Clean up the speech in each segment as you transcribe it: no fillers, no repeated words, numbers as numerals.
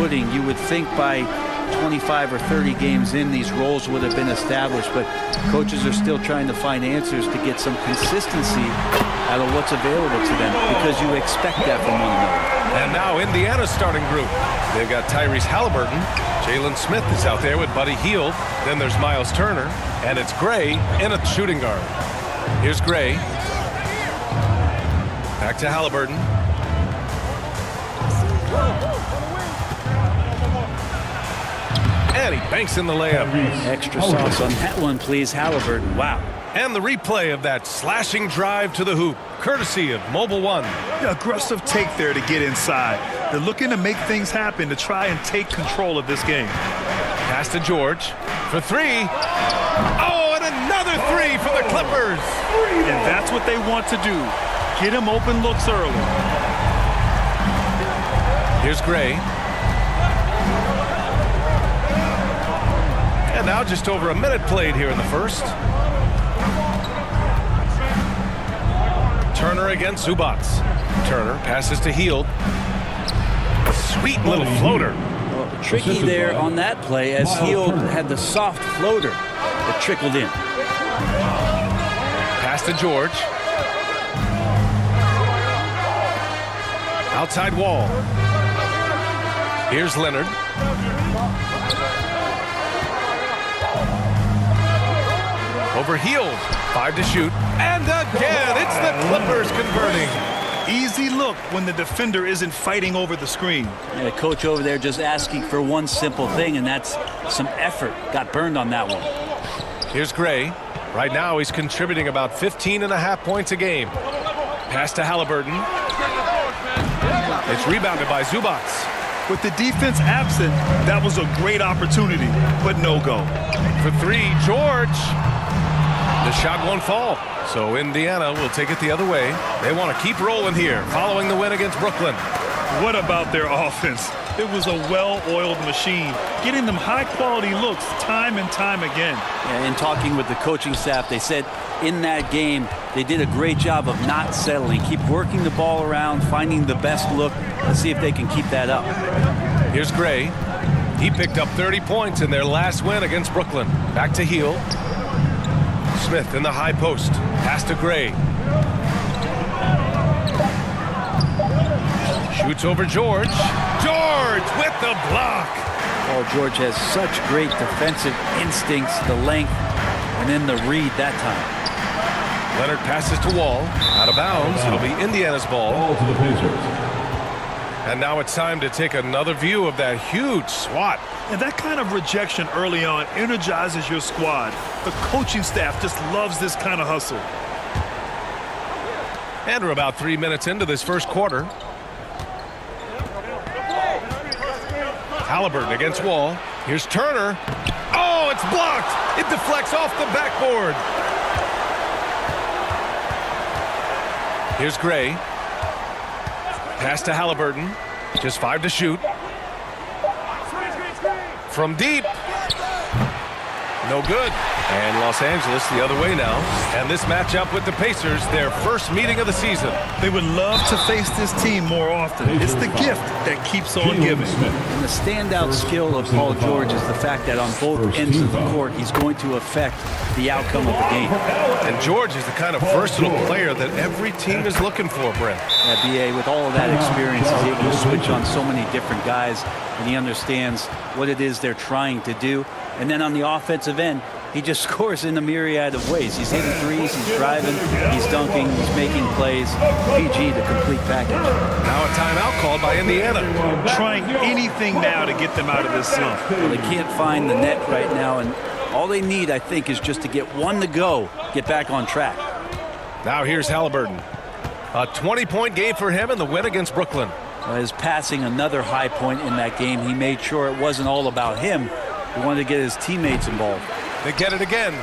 footing. You would think by 25 or 30 games in, these roles would have been established, but coaches are still trying to find answers to get some consistency out of what's available to them, because you expect that from one another. And now Indiana's starting group. They've got Tyrese Halliburton. Jalen Smith is out there with Buddy Hield. Then there's Miles Turner. And it's Gray in a shooting guard. Here's Gray. Back to Halliburton. And he banks in the layup. Extra sauce on that one, please, Halliburton. Wow. And the replay of that slashing drive to the hoop, courtesy of Mobile One. Yeah, aggressive take there to get inside. They're looking to make things happen to try and take control of this game. Pass to George for three. Oh, and another three for the Clippers. And that's what they want to do. Get him open looks early. Here's Gray. And now just over a minute played here in the first. Turner against Zubac. Turner passes to Hield. Sweet little floater. Well, tricky there on that play, as Hield had the soft floater that trickled in. Pass to George. Outside wall. Here's Leonard. Over Hield. 5 to shoot. And again, it's the Clippers converting. Easy look when the defender isn't fighting over the screen. And the coach over there just asking for one simple thing, and that's some effort. Got burned on that one. Here's Gray. Right now he's contributing about 15.5 points a game. Pass to Halliburton. It's rebounded by Zubac. With the defense absent, that was a great opportunity, but no go. For three, George. The shot won't fall, so Indiana will take it the other way. They want to keep rolling here, following the win against Brooklyn. What about their offense? It was a well-oiled machine, getting them high-quality looks time and time again. Yeah, in talking with the coaching staff, they said in that game they did a great job of not settling. Keep working the ball around, finding the best look, and see if they can keep that up. Here's Gray. He picked up 30 points in their last win against Brooklyn. Back to Hield. Smith in the high post. Pass to Gray. Shoots over George. George with the block. Paul George has such great defensive instincts, the length, and then the read that time. Leonard passes to Wall. Out of bounds. It'll be Indiana's ball. And now it's time to take another view of that huge swat. And that kind of rejection early on energizes your squad. The coaching staff just loves this kind of hustle. And we're about 3 minutes into this first quarter. Halliburton against Wall. Here's Turner. Oh, it's blocked. It deflects off the backboard. Here's Gray. Pass to Halliburton. Just 5 to shoot. From deep. No good. And Los Angeles the other way now. And this matchup with the Pacers, their first meeting of the season. They would love to face this team more often. It's the gift that keeps on giving. And the standout skill of Paul George is the fact that on both ends of the court, he's going to affect the outcome of the game. And George is the kind of versatile player that every team is looking for, Brent. Yeah, B.A., with all of that experience, he's able to switch on so many different guys, and he understands what it is they're trying to do. And then on the offensive end, he just scores in a myriad of ways. He's hitting threes, he's driving, he's dunking, he's making plays. PG, the complete package. Now a timeout called by Indiana. Trying anything now to get them out of this slump. Well, they can't find the net right now, and all they need, I think, is just to get one to go, get back on track. Now here's Halliburton. A 20-point game for him in the win against Brooklyn. His passing, another high point in that game. He made sure it wasn't all about him. He wanted to get his teammates involved. They get it again.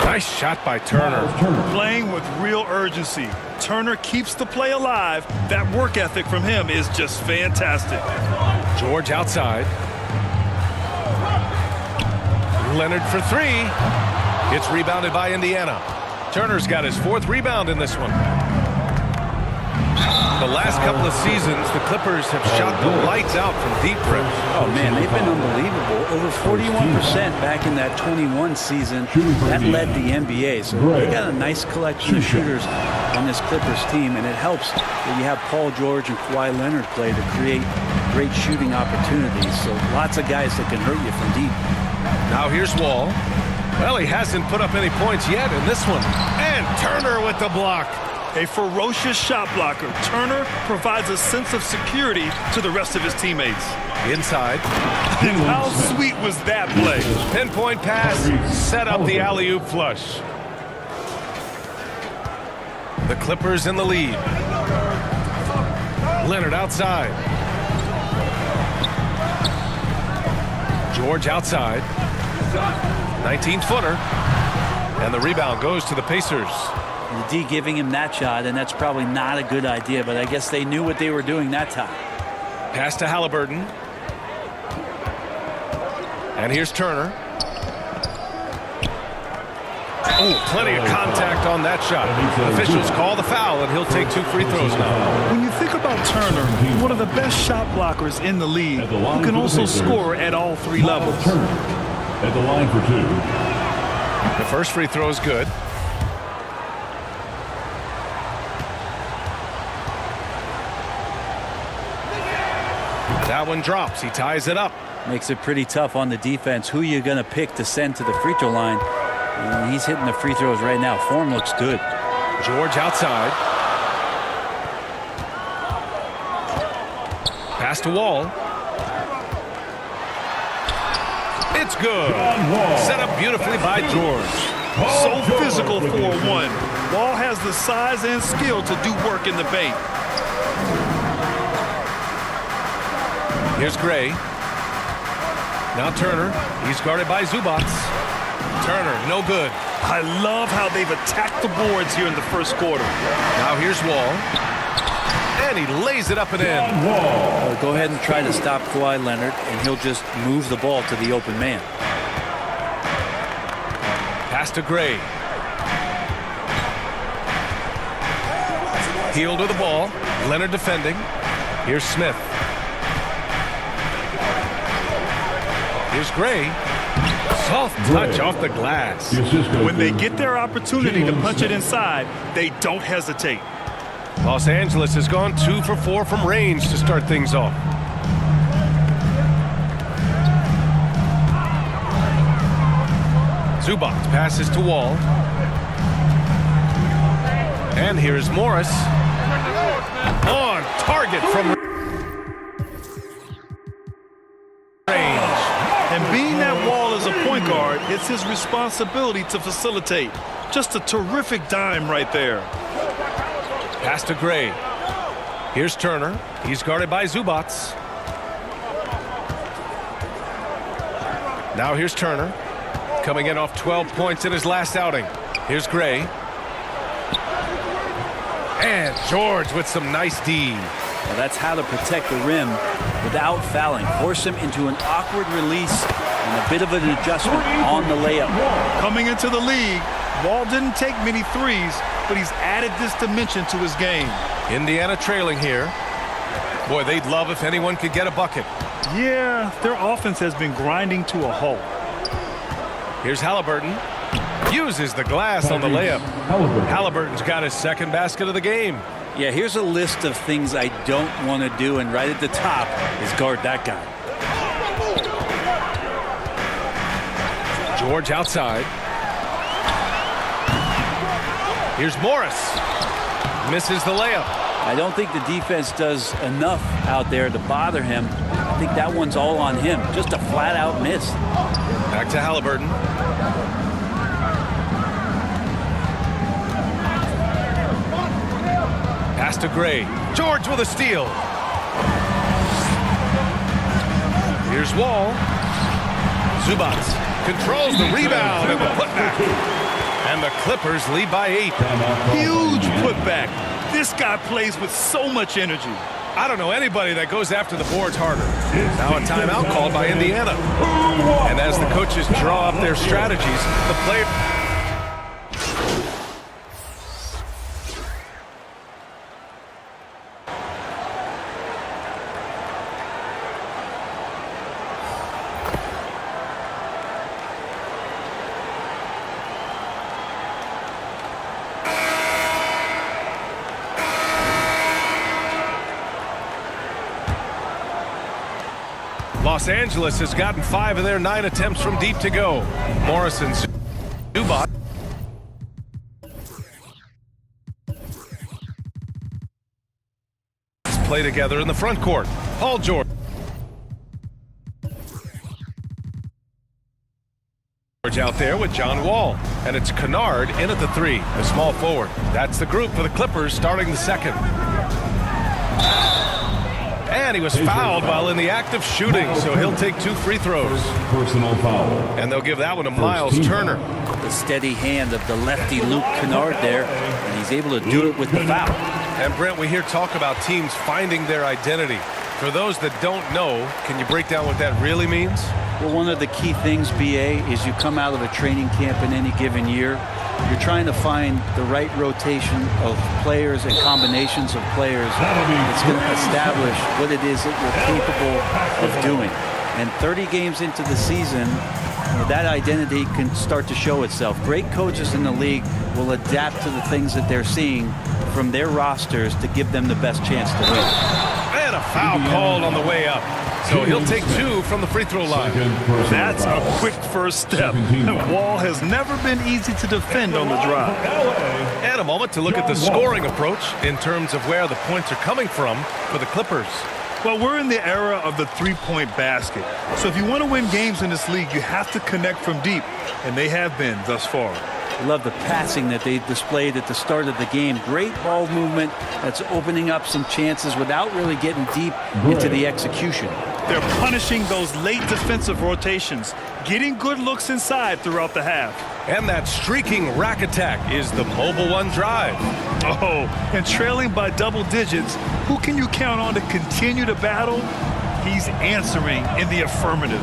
Nice shot by Turner. Playing with real urgency. Turner keeps the play alive. That work ethic from him is just fantastic. George outside. Leonard for three. It's rebounded by Indiana. Turner's got his fourth rebound in this one. The last couple of seasons, the Clippers have shot the lights out from deep threat. Oh, man, they've been unbelievable. Over 41% back in that 21 season. That led the NBA. So they got a nice collection of shooters on this Clippers team, and it helps that you have Paul George and Kawhi Leonard play to create great shooting opportunities. So lots of guys that can hurt you from deep. Now here's Wall. Well, he hasn't put up any points yet in this one. And Turner with the block. A ferocious shot blocker, Turner provides a sense of security to the rest of his teammates. Inside. And how sweet was that play? Pinpoint pass, set up the alley-oop flush. The Clippers in the lead. Leonard outside. George outside. 19-footer. And the rebound goes to the Pacers. The D giving him that shot, and that's probably not a good idea, but I guess they knew what they were doing that time. Pass to Halliburton. And here's Turner. Oh, plenty of contact on that shot. Officials call the foul, and he'll take 2 free throws now. When you think about Turner, one of the best shot blockers in the league, who can also score at all 3 levels. At the line for 2. The first free throw is good. That one drops. He ties it up. Makes it pretty tough on the defense. Who you going to pick to send to the free throw line? He's hitting the free throws right now. Form looks good. George outside. Pass to Wall. It's good. Set up beautifully by George. So physical for a 1. Wall has the size and skill to do work in the paint. Here's Gray. Now Turner. He's guarded by Zubats. Turner, no good. I love how they've attacked the boards here in the first quarter. Now here's Wall. And he lays it up and in. Go ahead and try to stop Kawhi Leonard, and he'll just move the ball to the open man. Pass to Gray. Heel to the ball. Leonard defending. Here's Smith. Here's Gray. Soft touch off the glass. When they get their opportunity to punch it inside, they don't hesitate. Los Angeles has gone 2 for 4 from range to start things off. Zubac passes to Wall. And here's Morris. On target from range. And being that Wall is a point guard, it's his responsibility to facilitate. Just a terrific dime right there. Pass to Gray. Here's Turner. He's guarded by Zubac. Now here's Turner. Coming in off 12 points in his last outing. Here's Gray. And George with some nice D. Well, that's how to protect the rim without fouling. Force him into an awkward release and a bit of an adjustment on the layup. Coming into the league, Wall didn't take many threes, but he's added this dimension to his game. Indiana trailing here. Boy, they'd love if anyone could get a bucket. Yeah, their offense has been grinding to a halt. Here's Halliburton. Uses the glass on the layup. Halliburton's got his second basket of the game. Yeah, here's a list of things I don't want to do, and right at the top is guard that guy. George outside. Here's Morris. Misses the layup. I don't think the defense does enough out there to bother him. I think that one's all on him. Just a flat-out miss. Back to Halliburton. Pass to Gray. George with a steal. Here's Wall. Zubac controls the rebound and the putback. And the Clippers lead by 8. Huge putback. This guy plays with so much energy. I don't know anybody that goes after the boards harder. Now a timeout called by Indiana. And as the coaches draw up their strategies, the player... Los Angeles has gotten 5 of their 9 attempts from deep to go. Morris and Zubac. Play together in the front court. Paul George out there with John Wall. And it's Kennard in at the 3, a small forward. That's the group for the Clippers starting the second. And he was fouled while in the act of shooting, so he'll take 2 free throws. Personal foul. And they'll give that one to Miles Turner. The steady hand of the lefty Luke Kennard there, and he's able to do it with the foul. And Brent, we hear talk about teams finding their identity. For those that don't know, can you break down what that really means? Well, one of the key things, BA, is you come out of a training camp in any given year. You're trying to find the right rotation of players and combinations of players that's going to establish what it is that you're capable of doing. And 30 games into the season, that identity can start to show itself. Great coaches in the league will adapt to the things that they're seeing from their rosters to give them the best chance to win. And a foul called on the way up. So he'll take 2 from the free throw line. That's a quick first step. Wall has never been easy to defend on the drive. And a moment to look at the scoring approach in terms of where the points are coming from for the Clippers. Well, we're in the era of the three-point basket. So if you want to win games in this league, you have to connect from deep, and they have been thus far. I love the passing that they displayed at the start of the game. Great ball movement that's opening up some chances without really getting deep into the execution. They're punishing those late defensive rotations, getting good looks inside throughout the half. And that streaking rack attack is the Mobile One drive. Oh, and trailing by double digits, who can you count on to continue to battle? He's answering in the affirmative.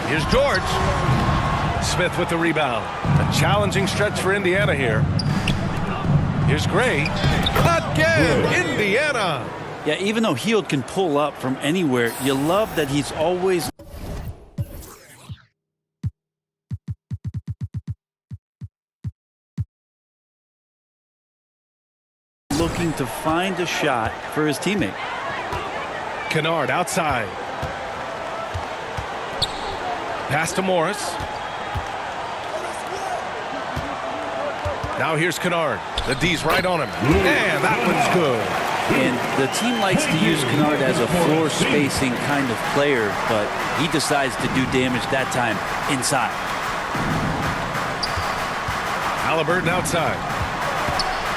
Here's George. Smith with the rebound. A challenging stretch for Indiana here. Here's Gray. Again, Indiana. Yeah, even though Hield can pull up from anywhere, you love that he's always looking to find a shot for his teammate. Kennard outside. Pass to Morris. Now here's Kennard. The D's right on him. And that one's good. And the team likes to use Kennard as a floor spacing kind of player, but he decides to do damage that time inside. Halliburton outside.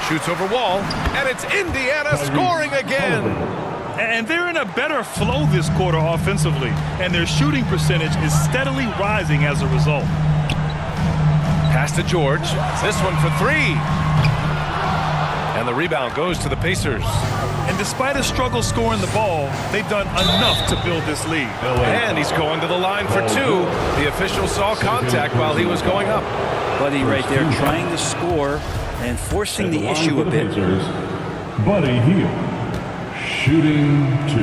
Shoots over Wall, and it's Indiana scoring again. And they're in a better flow this quarter offensively, and their shooting percentage is steadily rising as a result. Pass to George. This one for 3. And the rebound goes to the Pacers. And despite a struggle scoring the ball, they've done enough to build this lead. And he's going to the line for 2. The official saw contact while he was going up. Buddy right there trying to score and forcing the issue a bit. Buddy Hield, shooting 2.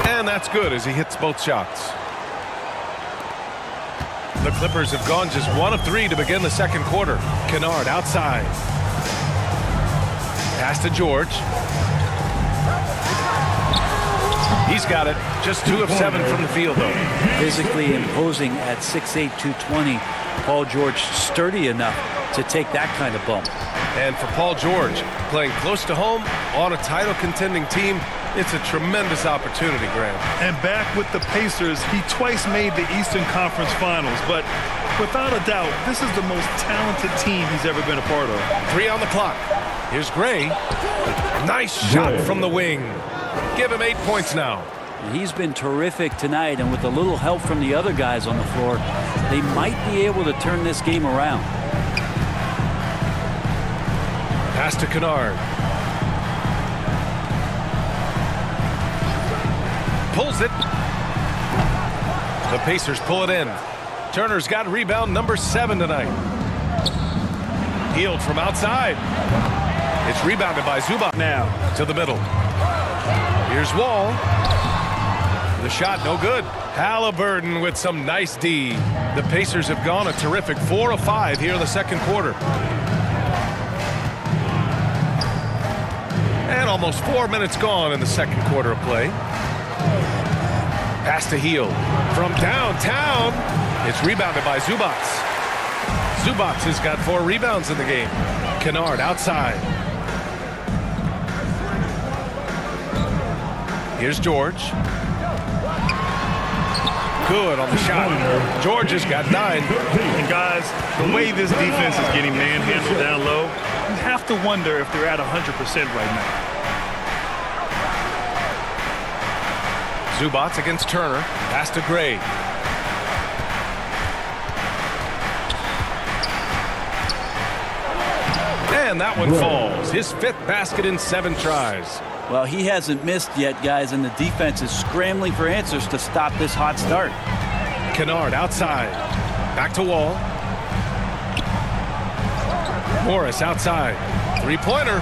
And that's good as he hits both shots. The Clippers have gone just 1 of 3 to begin the second quarter. Kennard outside. Pass to George. He's got it. Just 2 of 7 from the field, though. Physically imposing at 6'8", 220. Paul George sturdy enough to take that kind of bump. And for Paul George, playing close to home on a title contending team, it's a tremendous opportunity, Graham. And back with the Pacers, he twice made the Eastern Conference Finals, but without a doubt, this is the most talented team he's ever been a part of. 3 on the clock. Here's Gray. Nice shot from the wing. Give him 8 points now. He's been terrific tonight, and with a little help from the other guys on the floor, they might be able to turn this game around. Pass to Kennard. Pulls it. The Pacers pull it in. Turner's got rebound number 7 tonight. Hield from outside. It's rebounded by Zubac now to the middle. Here's Wall. The shot no good. Halliburton with some nice D. The Pacers have gone a terrific 4 of 5 here in the second quarter. And almost 4 minutes gone in the second quarter of play. Pass to Hield from downtown. It's rebounded by Zubac. Zubac has got 4 rebounds in the game. Kennard outside. Here's George. Good on the shot. George has got 9. And guys, the way this defense is getting manhandled down low, you have to wonder if they're at 100% right now. Zubac against Turner. Pass to Gray. And that one falls. His 5th basket in 7 tries. Well, he hasn't missed yet, guys, and the defense is scrambling for answers to stop this hot start. Kennard outside. Back to Wall. Morris outside. 3-pointer.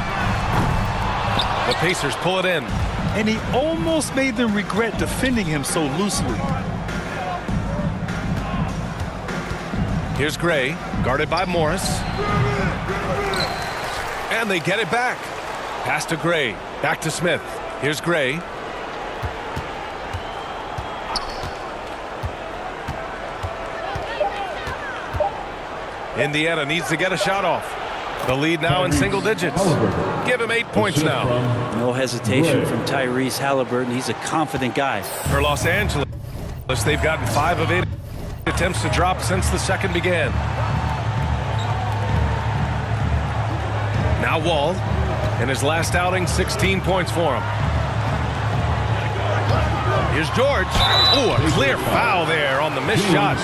The Pacers pull it in. And he almost made them regret defending him so loosely. Here's Gray, guarded by Morris. And they get it back. Pass to Gray. Back to Smith. Here's Gray. Indiana needs to get a shot off. The lead now in single digits. Give him 8 points now. No hesitation from Tyrese Halliburton. He's a confident guy. For Los Angeles, they've gotten 5 of 8 attempts to drop since the second began. Now Wall. In his last outing, 16 points for him. Here's George. Ooh, a clear foul there on the missed shot.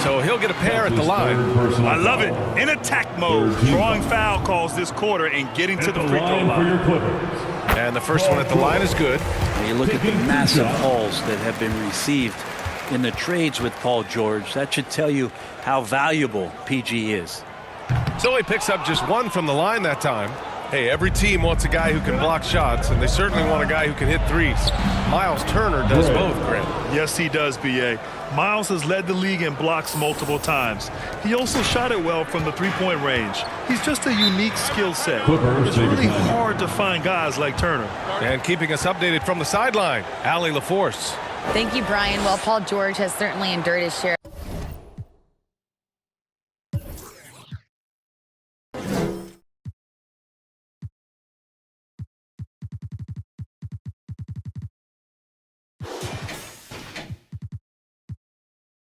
So he'll get a pair at the line. I love it. In attack mode, drawing foul calls this quarter and getting to the free throw line. And the first one at the line is good. When you look at the massive hauls that have been received in the trades with Paul George, that should tell you how valuable PG is. So he picks up just 1 from the line that time. Hey, every team wants a guy who can block shots, and they certainly want a guy who can hit threes. Miles Turner does both, Grant. Yes, he does, B.A. Miles has led the league in blocks multiple times. He also shot it well from the three-point range. He's just a unique skill set. It's really hard to find guys like Turner. And keeping us updated from the sideline, Allie LaForce. Thank you, Brian. Well, Paul George has certainly endured his share.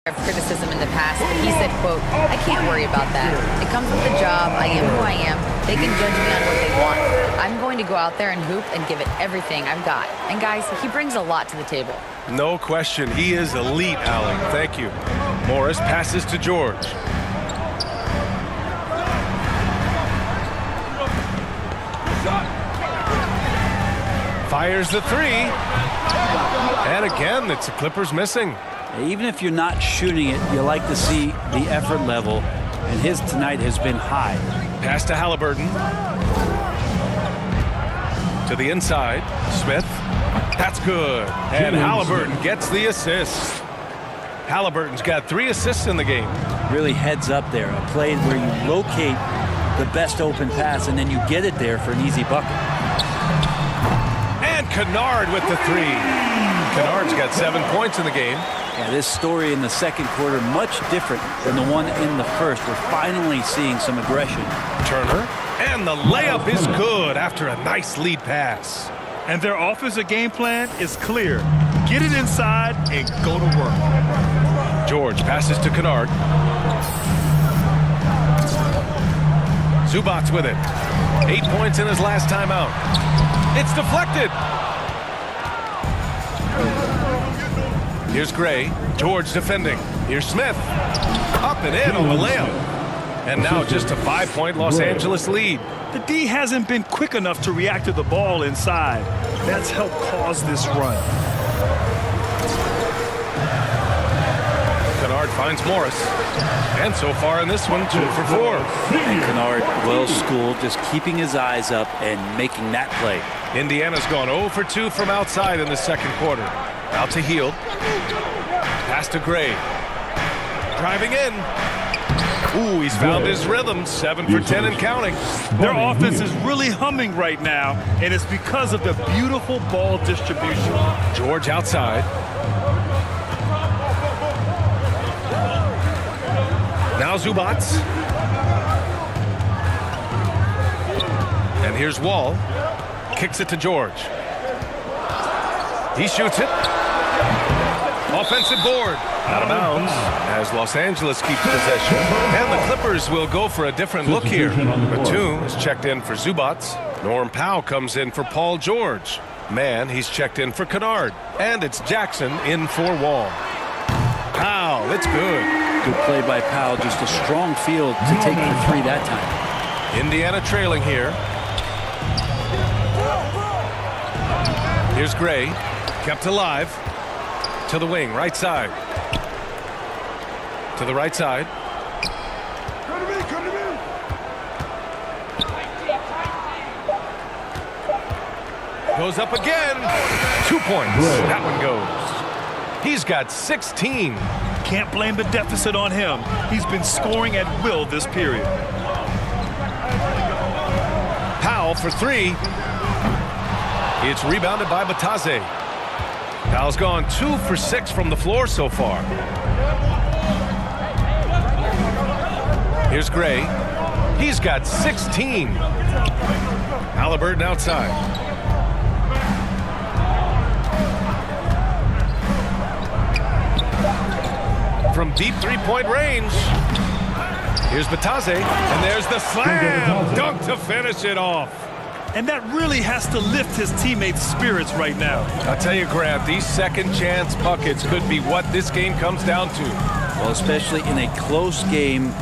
Of criticism in the past, but he said, quote, "I can't worry about that. It comes with the job. I am who I am. They can judge me on what they want. I'm going to go out there and hoop and give it everything I've got." And guys, he brings a lot to the table. No question. He is elite, Allie. Thank you. Morris passes to George. Fires the 3. And again, it's the Clippers missing. Even if you're not shooting it, you like to see the effort level, and his tonight has been high. Pass to Halliburton. To the inside. Smith. That's good. And Halliburton gets the assist. Halliburton's got 3 assists in the game. Really heads up there. A play where you locate the best open pass, and then you get it there for an easy bucket. And Kennard with the 3. Kennard's got 7 points in the game. Yeah, this story in the second quarter much different than the one in the first. We're finally seeing some aggression. Turner, and the layup is good after a nice lead pass. And their offensive game plan is clear. Get it inside and go to work. George passes to Kennard. Zubac with it. 8 points in his last time out. It's deflected. Here's Gray. George defending. Here's Smith. Up and in on the layup. And now just a 5-point Los Angeles lead. The D hasn't been quick enough to react to the ball inside. That's helped cause this run. Kennard finds Morris. And so far in this one, 2 for 4. And Kennard, well schooled, just keeping his eyes up and making that play. Indiana's gone 0 for 2 from outside in the second quarter. Out to Hield. Pass to Gray. Driving in. Ooh, he's found his rhythm. 7 for 10 and counting. Their offense is really humming right now, and it's because of the beautiful ball distribution. George outside. Now Zubats. And here's Wall. Kicks it to George. He shoots it. Offensive board. Out of bounds as Los Angeles keeps possession. And the Clippers will go for a different look here. Batum is checked in for Zubats. Norm Powell comes in for Paul George. Mann, he's checked in for Kennard. And it's Jackson in for Wall. Powell, it's good. Good play by Powell. Just a strong field to take the three that time. Indiana trailing here. Here's Gray. Kept alive. To the wing, right side. To the right side. Goes up again. 2 points. That one goes. He's got 16. Can't blame the deficit on him. He's been scoring at will this period. Powell for 3. It's rebounded by Batase. Powell's gone 2 for 6 from the floor so far. Here's Gray. He's got 16. Halliburton outside. From deep three-point range. Here's Batase. And there's the slam. Dunk to finish it off. And that really has to lift his teammates' spirits right now. I'll tell you, Grant, these second chance buckets could be what this game comes down to. Well, especially in a close game,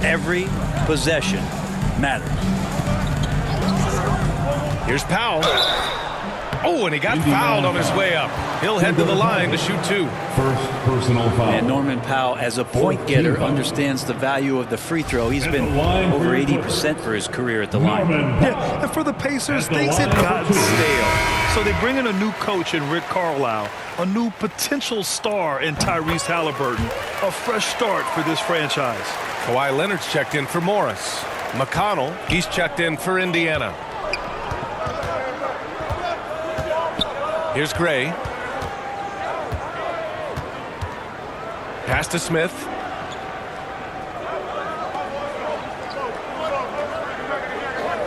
every possession matters. Here's Powell. Oh, and he got fouled on his way up. He'll head to the line to shoot 2. First personal foul. And Norman Powell, as a point getter, understands the value of the free throw. He's been over 80% for his career at the line. Yeah, and for the Pacers, things had gotten stale. So they bring in a new coach in Rick Carlisle, a new potential star in Tyrese Halliburton, a fresh start for this franchise. Kawhi Leonard's checked in for Morris. McConnell, he's checked in for Indiana. Here's Gray. Pass to Smith.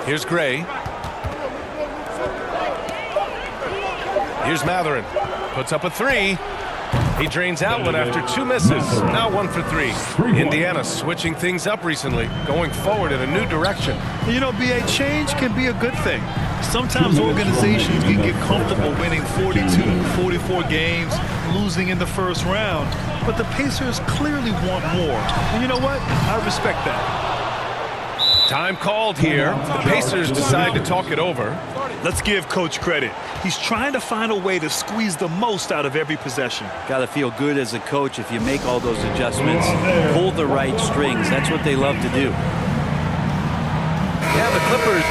Here's Gray. Here's Matherin. Puts up a 3. He drains out one after 2 misses. Now 1 for 3. Indiana switching things up recently, going forward in a new direction. You know, BA, change can be a good thing. Sometimes organizations can get comfortable winning 42, 44 games, losing in the first round. But the Pacers clearly want more. And you know what? I respect that. Time called here. The Pacers decide to talk it over. Let's give Coach credit. He's trying to find a way to squeeze the most out of every possession. Got to feel good as a coach if you make all those adjustments, pull the right strings. That's what they love to do. Yeah, the Clippers.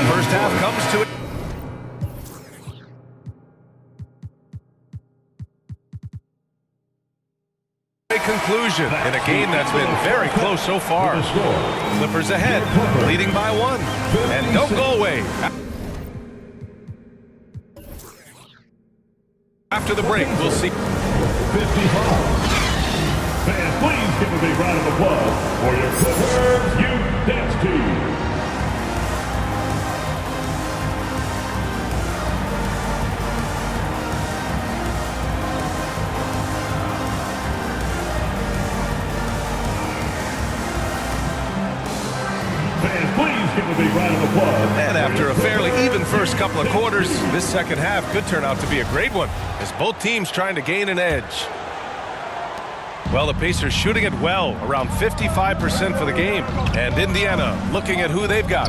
First half comes to it. A conclusion in a game that's been very close so far. Clippers ahead, leading by 1. And don't go away. After the break, we'll see. 55. Fans, please give a big round of applause for your Clippers Youth Dance Team. And after a fairly even first couple of quarters, this second half could turn out to be a great one, as both teams trying to gain an edge. Well, the Pacers shooting it well, around 55% for the game. And Indiana looking at who they've got.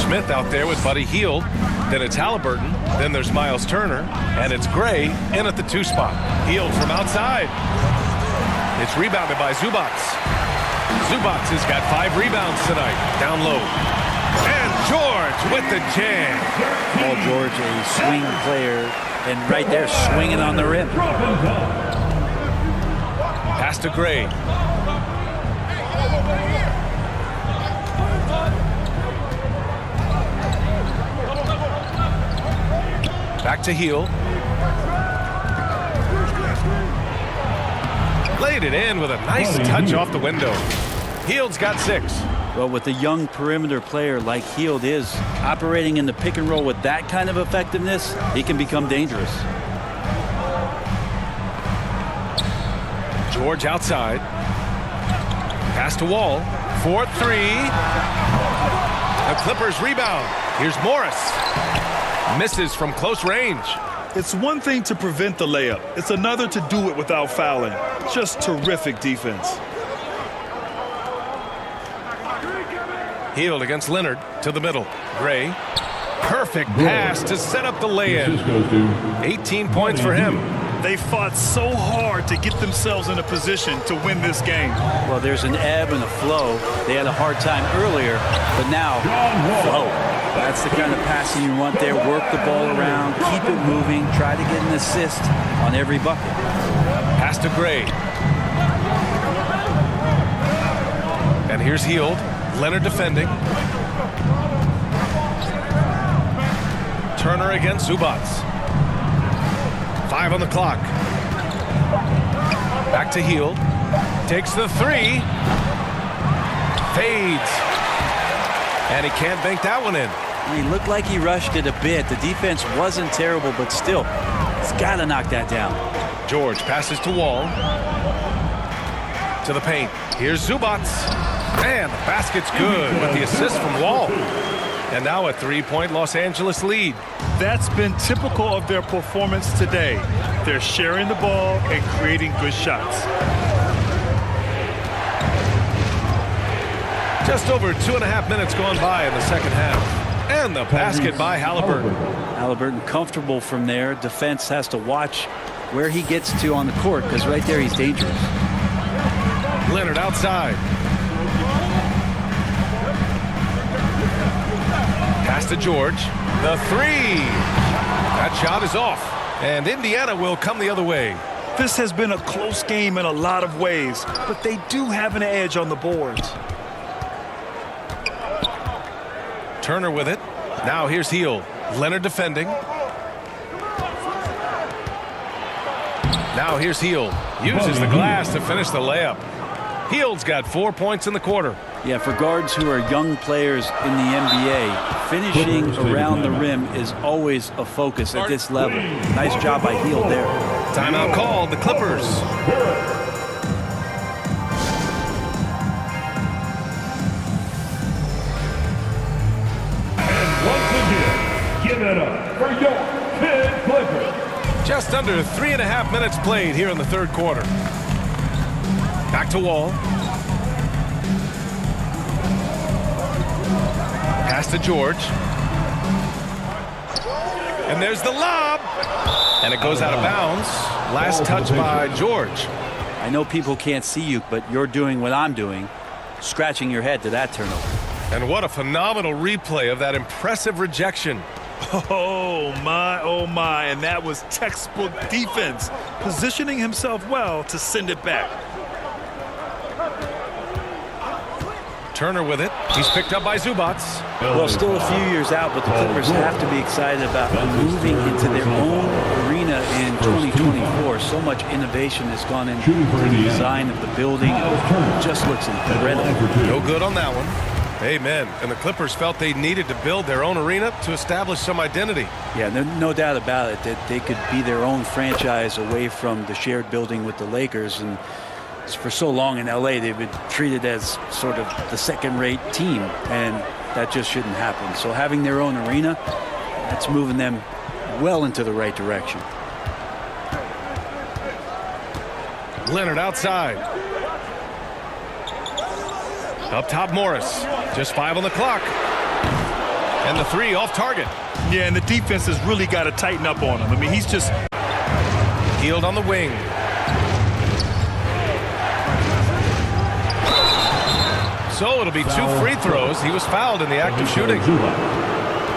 Smith out there with Buddy Hield. Then it's Halliburton. Then there's Miles Turner. And it's Gray in at the 2 spot. Hield from outside. It's rebounded by Zubats. Zubac has got 5 rebounds tonight. Down low. And George with the jam. Paul George, a swing player, and right there swinging on the rim. Pass to Gray. Back to Heel. Laid it in with a nice touch off the window. Hield's got 6. Well, with a young perimeter player like Hield is, operating in the pick and roll with that kind of effectiveness, he can become dangerous. George outside. Pass to Wall. 4-3. The Clippers rebound. Here's Morris. Misses from close range. It's one thing to prevent the layup. It's another to do it without fouling. Just terrific defense. Hield against Leonard to the middle. Gray. Perfect pass to set up the lay-in. 18 points for him. They fought so hard to get themselves in a position to win this game. Well, there's an ebb and a flow. They had a hard time earlier, but now, flow. That's the kind of passing you want there. Work the ball around, keep it moving, try to get an assist on every bucket. Pass to Gray. And here's Hield. Leonard defending. Turner against Zubac. 5 on the clock. Back to Hield. Takes the 3. Fades. And he can't bank that one in. He looked like he rushed it a bit. The defense wasn't terrible, but still, he's got to knock that down. George passes to Wall. To the paint. Here's Zubac. And the basket's good with the assist from Wall. And now a 3-point Los Angeles lead. That's been typical of their performance today. They're sharing the ball and creating good shots. Just over 2.5 minutes gone by in the second half. And the basket by Halliburton. Halliburton comfortable from there. Defense has to watch where he gets to on the court, because right there he's dangerous. Leonard outside. Pass to George. The 3. That shot is off. And Indiana will come the other way. This has been a close game in a lot of ways, but they do have an edge on the boards. Turner with it. Now here's Hield. Leonard defending. Now here's Hield. Uses the glass to finish the layup. Hield's got 4 points in the quarter. Yeah, for guards who are young players in the NBA, finishing around the rim is always a focus at this level. Nice job by Hield there. Timeout called. The Clippers. Give it up for your Kid Clippers. Just under 3.5 minutes played here in the third quarter. Back to Wall. Pass to George. And there's the lob. And it goes out of bounds. Last touch by George. I know people can't see you, but you're doing what I'm doing, scratching your head to that turnover. And what a phenomenal replay of that impressive rejection. Oh my, and that was textbook defense, positioning himself well to send it back. Turner with it. He's picked up by Zubac. Well, still a few years out, but the Clippers have to be excited about moving into their own arena in 2024. So much innovation has gone into the design of the building. It just looks incredible. No good on that one. Amen. And the Clippers felt they needed to build their own arena to establish some identity. Yeah, no doubt about it that they could be their own franchise away from the shared building with the Lakers. And for so long in LA, they've been treated as sort of the second-rate team, and that just shouldn't happen. So having their own arena, that's moving them well into the right direction. Leonard outside. Up top, Morris. Just 5 on the clock. And the 3 off target. Yeah, and the defense has really got to tighten up on him. I mean, he's just... Hield on the wing. So it'll be 2 free throws. He was fouled in the act of shooting.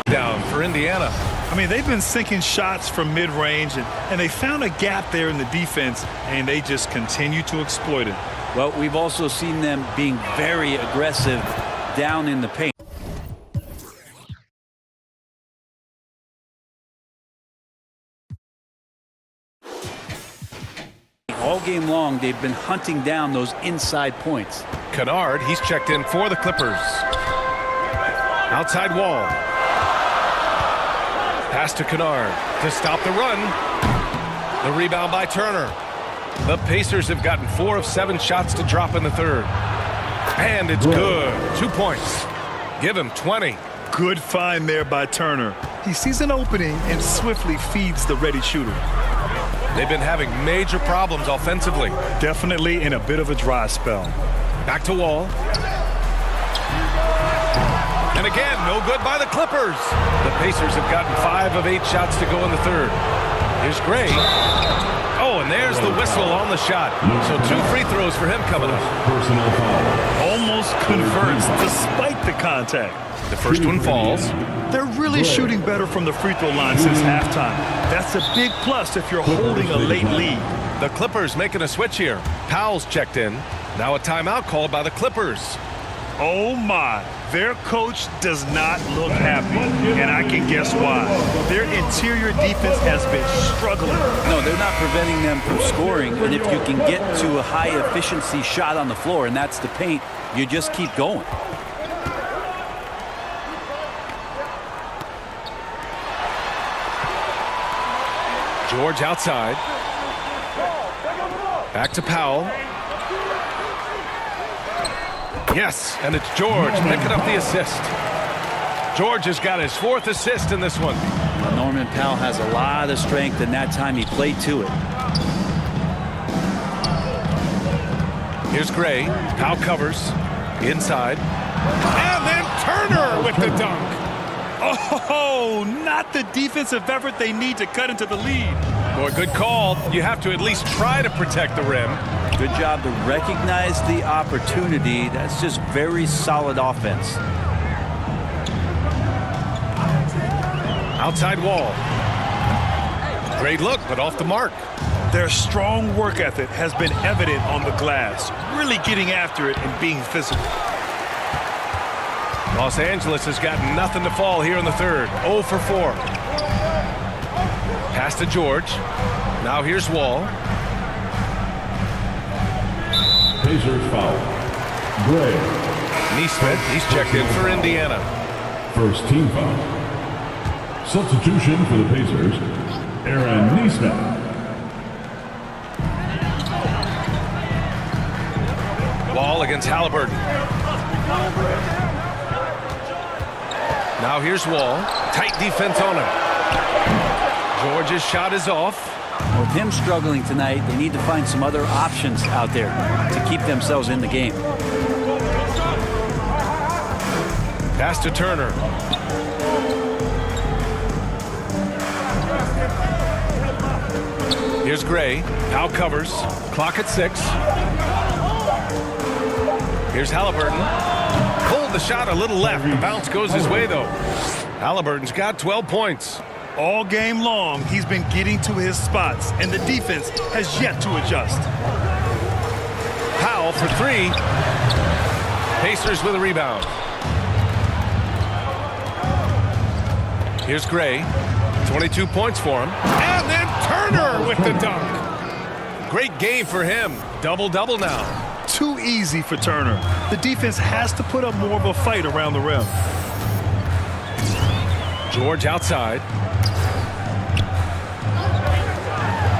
Down for Indiana. I mean, they've been sinking shots from mid-range, and they found a gap there in the defense, and they just continue to exploit it. Well, we've also seen them being very aggressive down in the paint. All game long, they've been hunting down those inside points. Kennard, he's checked in for the Clippers. Outside Wall. Pass to Kennard to stop the run. The rebound by Turner. The Pacers have gotten 4 of 7 shots to drop in the third. And it's good. 2 points. Give him 20. Good find there by Turner. He sees an opening and swiftly feeds the ready shooter. They've been having major problems offensively. Definitely in a bit of a dry spell. Back to Wall. And again, no good by the Clippers. The Pacers have gotten 5 of 8 shots to go in the third. Here's Gray. Oh, and there's the whistle on the shot. So 2 free throws for him coming up. Personal foul. Almost converts despite the contact. The first one falls. They're really shooting better from the free throw line since halftime. That's a big plus if you're holding a late lead. The Clippers making a switch here. Powell's checked in. Now a timeout called by the Clippers. Oh my, their coach does not look happy, and I can guess why. Their interior defense has been struggling. No, they're not preventing them from scoring, and if you can get to a high efficiency shot on the floor, and that's the paint, you just keep going. George outside. Back to Powell. Yes, and it's George picking up the assist. George has got his 4th assist in this one. Norman Powell has a lot of strength, and that time he played to it. Here's Gray. Powell covers. Inside. And then Turner with the dunk. Oh, not the defensive effort they need to cut into the lead. Boy, good call. You have to at least try to protect the rim. Good job to recognize the opportunity. That's just very solid offense. Outside Wall. Great look, but off the mark. Their strong work ethic has been evident on the glass, really getting after it and being physical. Los Angeles has got nothing to fall here in the third. 0 for 4. Pass to George. Now here's Wall. Pacers foul. Gray. Neesmith, he's checked in for Indiana. First team foul. Substitution for the Pacers. Aaron Neesmith. Wall against Halliburton. Now here's Wall. Tight defense on him. George's shot is off. With him struggling tonight, they need to find some other options out there to keep themselves in the game. Pass to Turner. Here's Gray. Powell covers. Clock at 6. Here's Halliburton. Pulled the shot a little left. The bounce goes his way, though. Halliburton's got 12 points. All game long, he's been getting to his spots, and the defense has yet to adjust. Powell for 3. Pacers with a rebound. Here's Gray. 22 points for him. And then Turner with the dunk. Great game for him. Double-double now. Too easy for Turner. The defense has to put up more of a fight around the rim. George outside.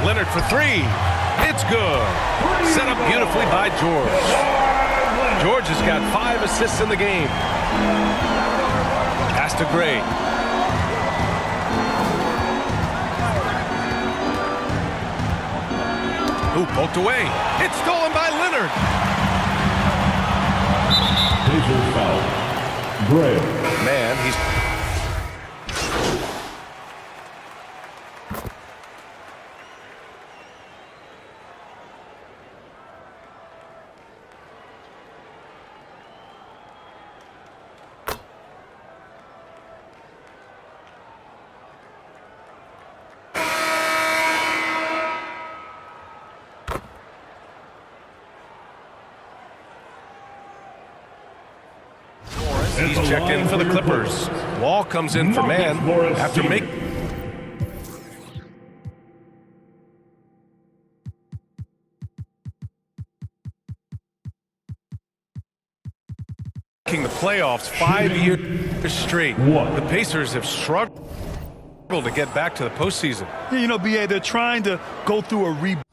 Leonard for 3. It's good. Set up beautifully by George. George has got 5 assists in the game. Pass to Gray. Ooh, poked away. It's stolen by Leonard. Pacers foul. Gray. Man, he's... checked in for the Clippers. Wall comes in for man after making the playoffs 5 years straight. The Pacers have struggled to get back to the postseason. Yeah, you know, BA, they're trying to go through a rebuild.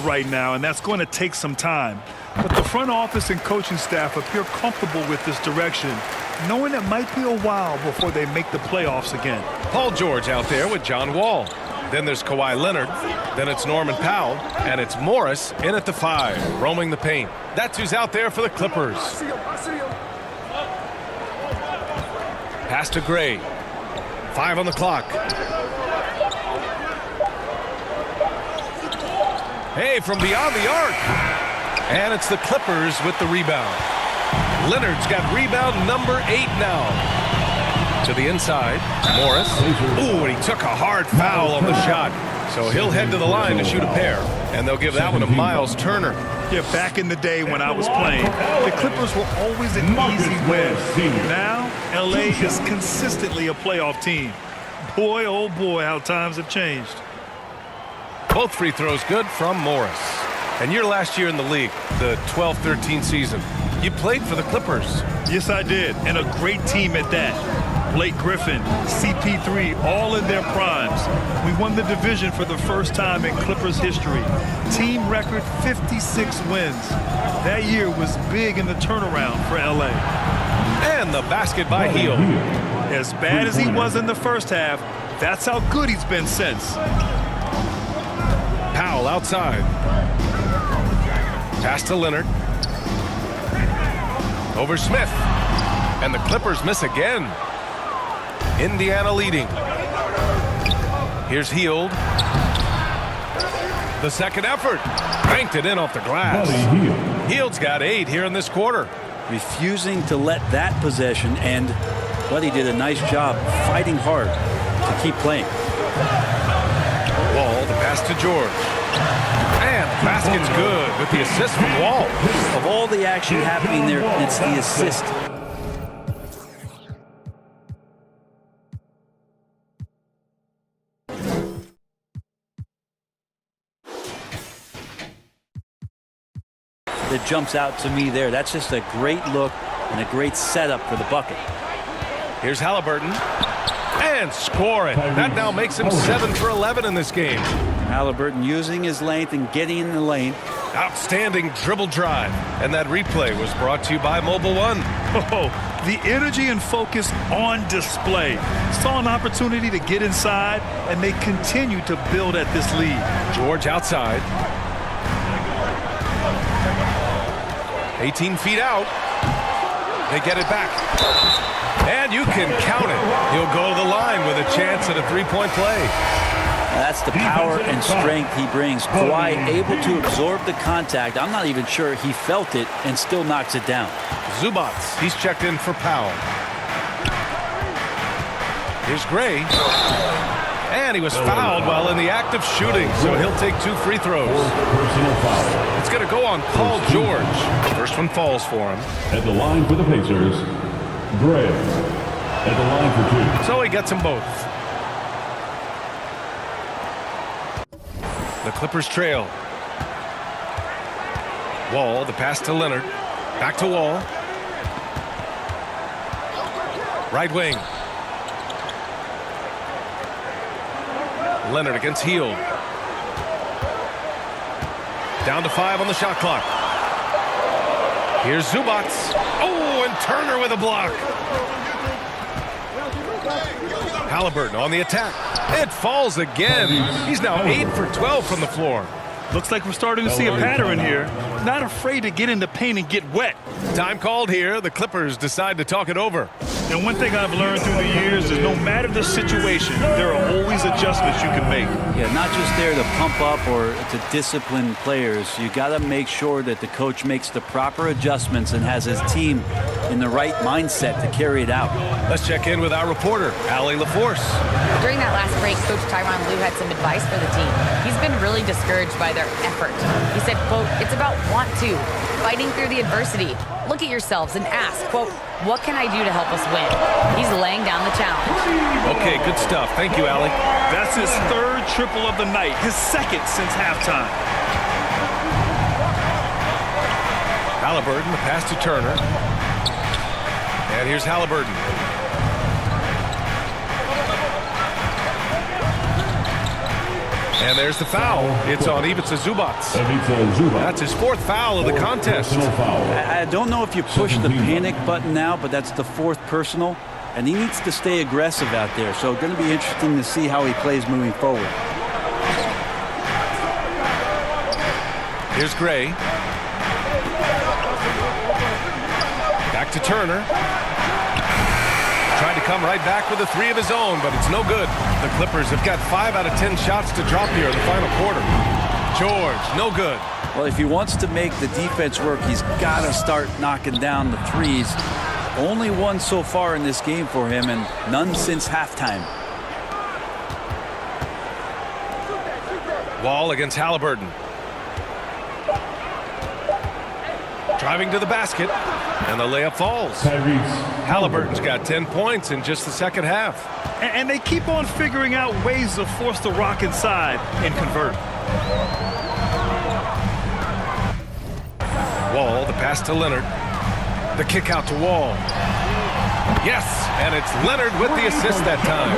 Right now, and that's going to take some time. But the front office and coaching staff appear comfortable with this direction, knowing it might be a while before they make the playoffs again. Paul George out there with John Wall. Then there's Kawhi Leonard. Then it's Norman Powell. And it's Morris in at the 5, roaming the paint. That's who's out there for the Clippers. Pass to Gray. 5 on the clock. Hey, from beyond the arc. And it's the Clippers with the rebound. Leonard's got rebound number 8 now. To the inside, Morris. Ooh, and he took a hard foul on the shot. So he'll head to the line to shoot a pair. And they'll give that one to Miles Turner. Yeah, back in the day when I was playing, the Clippers were always an easy win. Now, LA is consistently a playoff team. Boy, oh boy, how times have changed. Both free throws good from Morris. And your last year in the league, the 12-13 season, you played for the Clippers. Yes, I did, and a great team at that. Blake Griffin, CP3, all in their primes. We won the division for the first time in Clippers history. Team record 56 wins. That year was big in the turnaround for LA. And the basket by Hield. As bad as he was in the first half, that's how good he's been since. Powell outside. Pass to Leonard. Over Smith. And the Clippers miss again. Indiana leading. Here's Hield. The second effort. Banked it in off the glass. Hield's got 8 here in this quarter. Refusing to let that possession end. Buddy did a nice job fighting hard to keep playing. Wall, the pass to George. And the basket's good with the assist from Wall. Of all the action happening there, it's the assist. That jumps out to me there. That's just a great look and a great setup for the bucket. Here's Halliburton. And scoring. That now makes him 7 for 11 in this game. Halliburton using his length and getting in the lane. Outstanding dribble drive. And that replay was brought to you by Mobile One. Oh, the energy and focus on display. Saw an opportunity to get inside, and they continue to build at this lead. George outside. 18 feet out. They get it back. And you can count it. He'll go to the line with a chance at a three-point play. That's the power and strength he brings. Kawhi able to absorb the contact. I'm not even sure he felt it and still knocks it down. Zubac, he's checked in for Powell. Here's Gray. And he was fouled while in the act of shooting, so he'll take 2 free throws. It's going to go on Paul George. First one falls for him. At the line for the Pacers, Gray. At the line for 2. So he gets them both. The Clippers trail. Wall, the pass to Leonard. Back to Wall. Right wing. Leonard against Hield. Down to 5 on the shot clock. Here's Zubac. Oh, and Turner with a block. Halliburton on the attack. It falls again. He's now 8 for 12 from the floor. Looks like we're starting to see a pattern here. not afraid to get in the paint and get wet. Time called here. The Clippers decide to talk it over. And one thing I've learned through the years is no matter the situation, there are always adjustments you can make. Yeah, not just there to pump up or to discipline players. You got to make sure that the coach makes the proper adjustments and has his team in the right mindset to carry it out. Let's check in with our reporter, Allie LaForce. During that last break, Coach Tyronn Lue had some advice for the team. He's been really discouraged by their effort. He said, quote, "It's about want to, fighting through the adversity. Look at yourselves and ask, quote, what can I do to help us win?" He's laying down the challenge. Okay, good stuff. Thank you, Allie. That's his third triple of the night, his second since halftime. Halliburton, the pass to Turner. And here's Halliburton. And there's the foul. It's on Ivica Zubac. That's his fourth foul of the contest. I don't know if you push the panic button now, but that's the fourth personal, and he needs to stay aggressive out there. So going to be interesting to see how he plays moving forward. Here's Gray. Back to Turner. Tried to come right back with a three of his own, but it's no good. The Clippers have got 5 out of 10 shots to drop here in the final quarter. George, no good. Well, if he wants to make the defense work, he's got to start knocking down the threes. Only one so far in this game for him, and none since halftime. Wall against Halliburton. Driving to the basket, and the layup falls. Halliburton's got 10 points in just the second half. And they keep on figuring out ways to force the Rock inside and convert. Wall, the pass to Leonard. The kick out to Wall. Yes, and it's Leonard with the assist that time.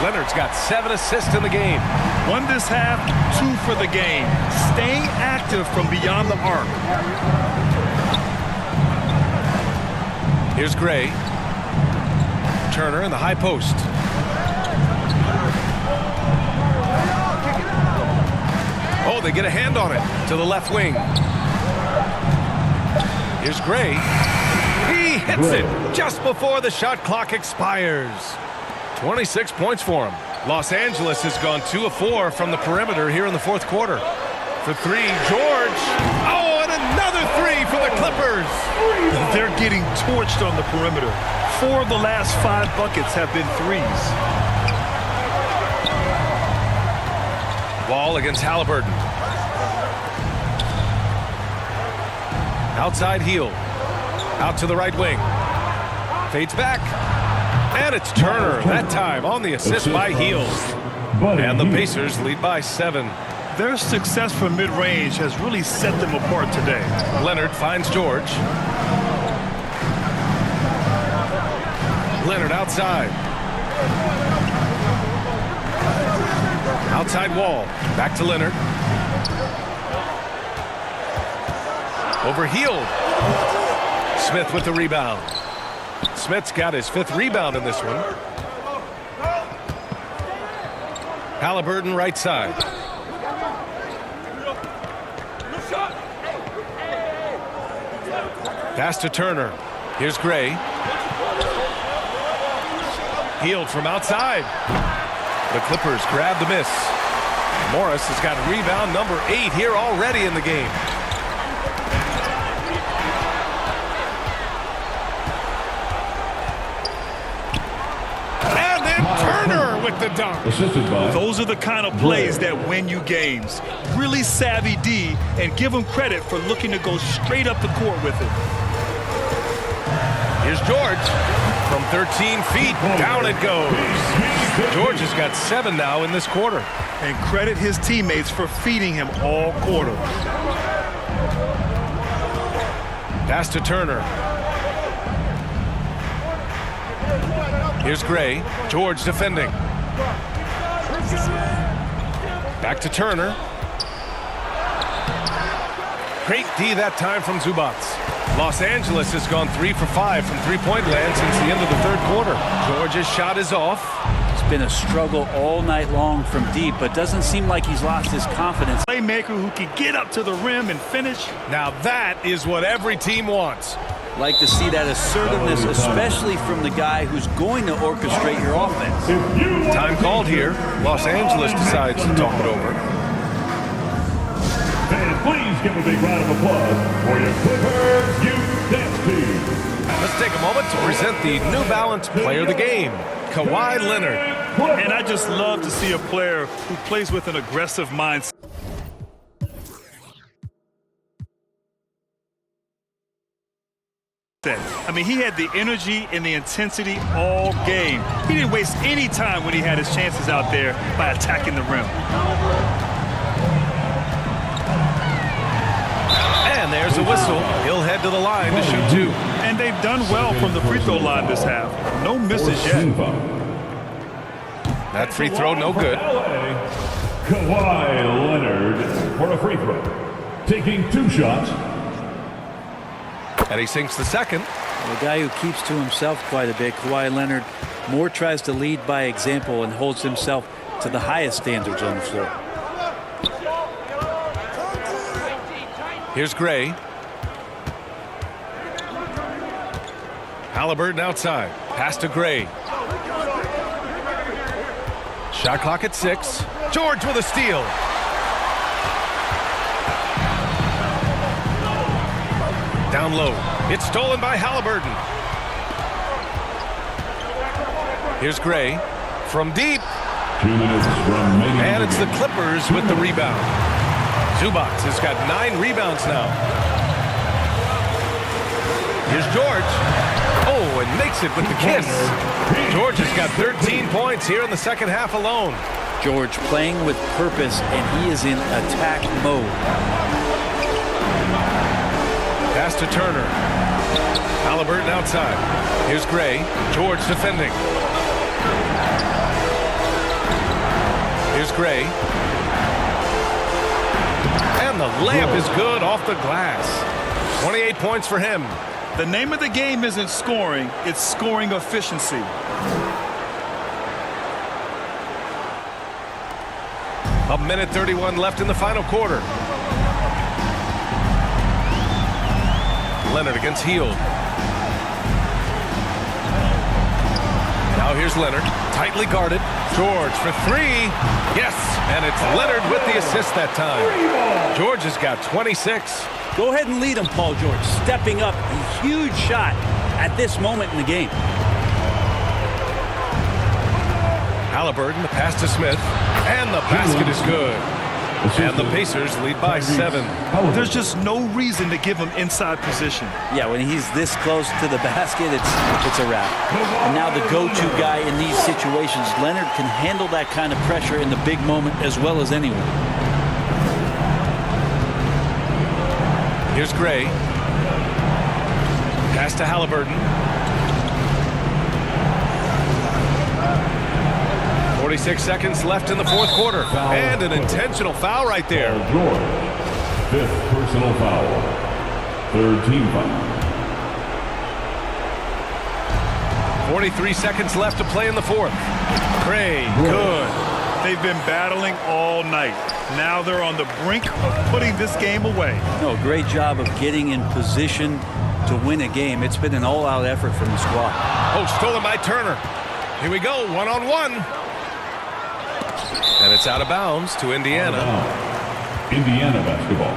Leonard's got 7 assists in the game. 1 this half, 2 for the game. Staying active from beyond the arc. Here's Gray. Turner in the high post. Oh, they get a hand on it to the left wing. Here's Gray. He hits it just before the shot clock expires. 26 points for him. Los Angeles has gone 2 of 4 from the perimeter here in the fourth quarter. For 3, George. Oh, and another 3 for the Clippers. They're getting torched on the perimeter. 4 of the last 5 buckets have been threes. Wall against Halliburton. Outside heel. Out to the right wing. Fades back. And it's Turner, that time on the assist by Heel. And the Pacers lead by 7. Their success from mid-range has really set them apart today. Leonard finds George. Leonard outside. Outside Wall. Back to Leonard. Overhealed. Smith with the rebound. Smith's got his 5th rebound in this one. Halliburton right side. Pass to Turner. Here's Gray. Healed from outside. The Clippers grab the miss. Morris has got rebound number 8 here already in the game. And then Turner with the dunk. Those are the kind of plays that win you games. Really savvy D, and give him credit for looking to go straight up the court with it. Here's George. From 13 feet, down it goes. George has got 7 now in this quarter. And credit his teammates for feeding him all quarter. Pass to Turner. Here's Gray. George defending. Back to Turner. Great D that time from Zubac. Los Angeles has gone 3 for 5 from three-point land since the end of the third quarter. George's shot is off. It's been a struggle all night long from deep, but doesn't seem like he's lost his confidence. Playmaker who can get up to the rim and finish. Now that is what every team wants. Like to see that assertiveness, especially from the guy who's going to orchestrate your offense. Time called here. Los Angeles decides to talk it over. Fans, please give a big round of applause for your Clippers Youth Dance Team. Let's take a moment to present the New Balance Player of the Game, Kawhi Leonard. And I just love to see a player who plays with an aggressive mindset. I mean, he had the energy and the intensity all game. He didn't waste any time when he had his chances out there by attacking the rim. And there's a whistle. He'll head to the line to shoot two. And they've done well from the free throw line this half. No misses yet. That free throw, no good. Kawhi Leonard for a free throw. Taking 2 shots. And he sinks the second. The guy who keeps to himself quite a bit, Kawhi Leonard, more tries to lead by example and holds himself to the highest standards on the floor. Here's Gray. Halliburton outside. Pass to Gray. Shot clock at 6. George with a steal. Down low. It's stolen by Halliburton. Here's Gray. From deep. 2 minutes remaining. And it's the Clippers with the rebound. Zubac has got 9 rebounds now. Here's George. Oh, and makes it with the kiss. George has got 13 points here in the second half alone. George playing with purpose, and he is in attack mode. Pass to Turner. Halliburton outside. Here's Gray. George defending. Here's Gray. And the layup is good off the glass. 28 points for him. The name of the game isn't scoring, it's scoring efficiency. A minute 31 left in the final quarter. Leonard against Hield. Now here's Leonard, tightly guarded. George for 3. Yes, and it's Leonard with the assist that time. George has got 26. Go ahead and lead him, Paul George. Stepping up, a huge shot at this moment in the game. Halliburton, the pass to Smith, and the basket is good. And the Pacers lead by 7. There's just no reason to give him inside position. Yeah, when he's this close to the basket, it's a wrap. And now the go-to guy in these situations, Leonard can handle that kind of pressure in the big moment as well as anyone. Here's Gray. Pass to Halliburton. 46 seconds left in the fourth quarter. And an intentional foul right there. George. 5th personal foul. 3rd team foul. 43 seconds left to play in the fourth. Gray, good. They've been battling all night. Now they're on the brink of putting this game away. No, great job of getting in position to win a game. It's been an all-out effort from the squad. Oh, stolen by Turner. Here we go, one-on-one. And it's out of bounds to Indiana. Indiana basketball.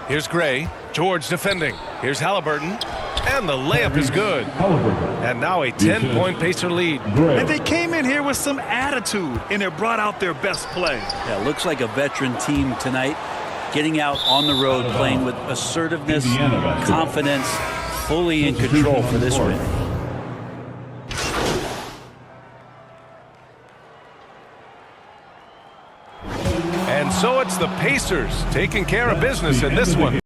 Here's Gray. George defending. Here's Halliburton. And the layup is good. And now a 10-point Pacer lead. And they came in here with some attitude, and it brought out their best play. Yeah, looks like a veteran team tonight, getting out on the road, playing with assertiveness, confidence, fully in control for this win. And so it's the Pacers taking care of business in this one.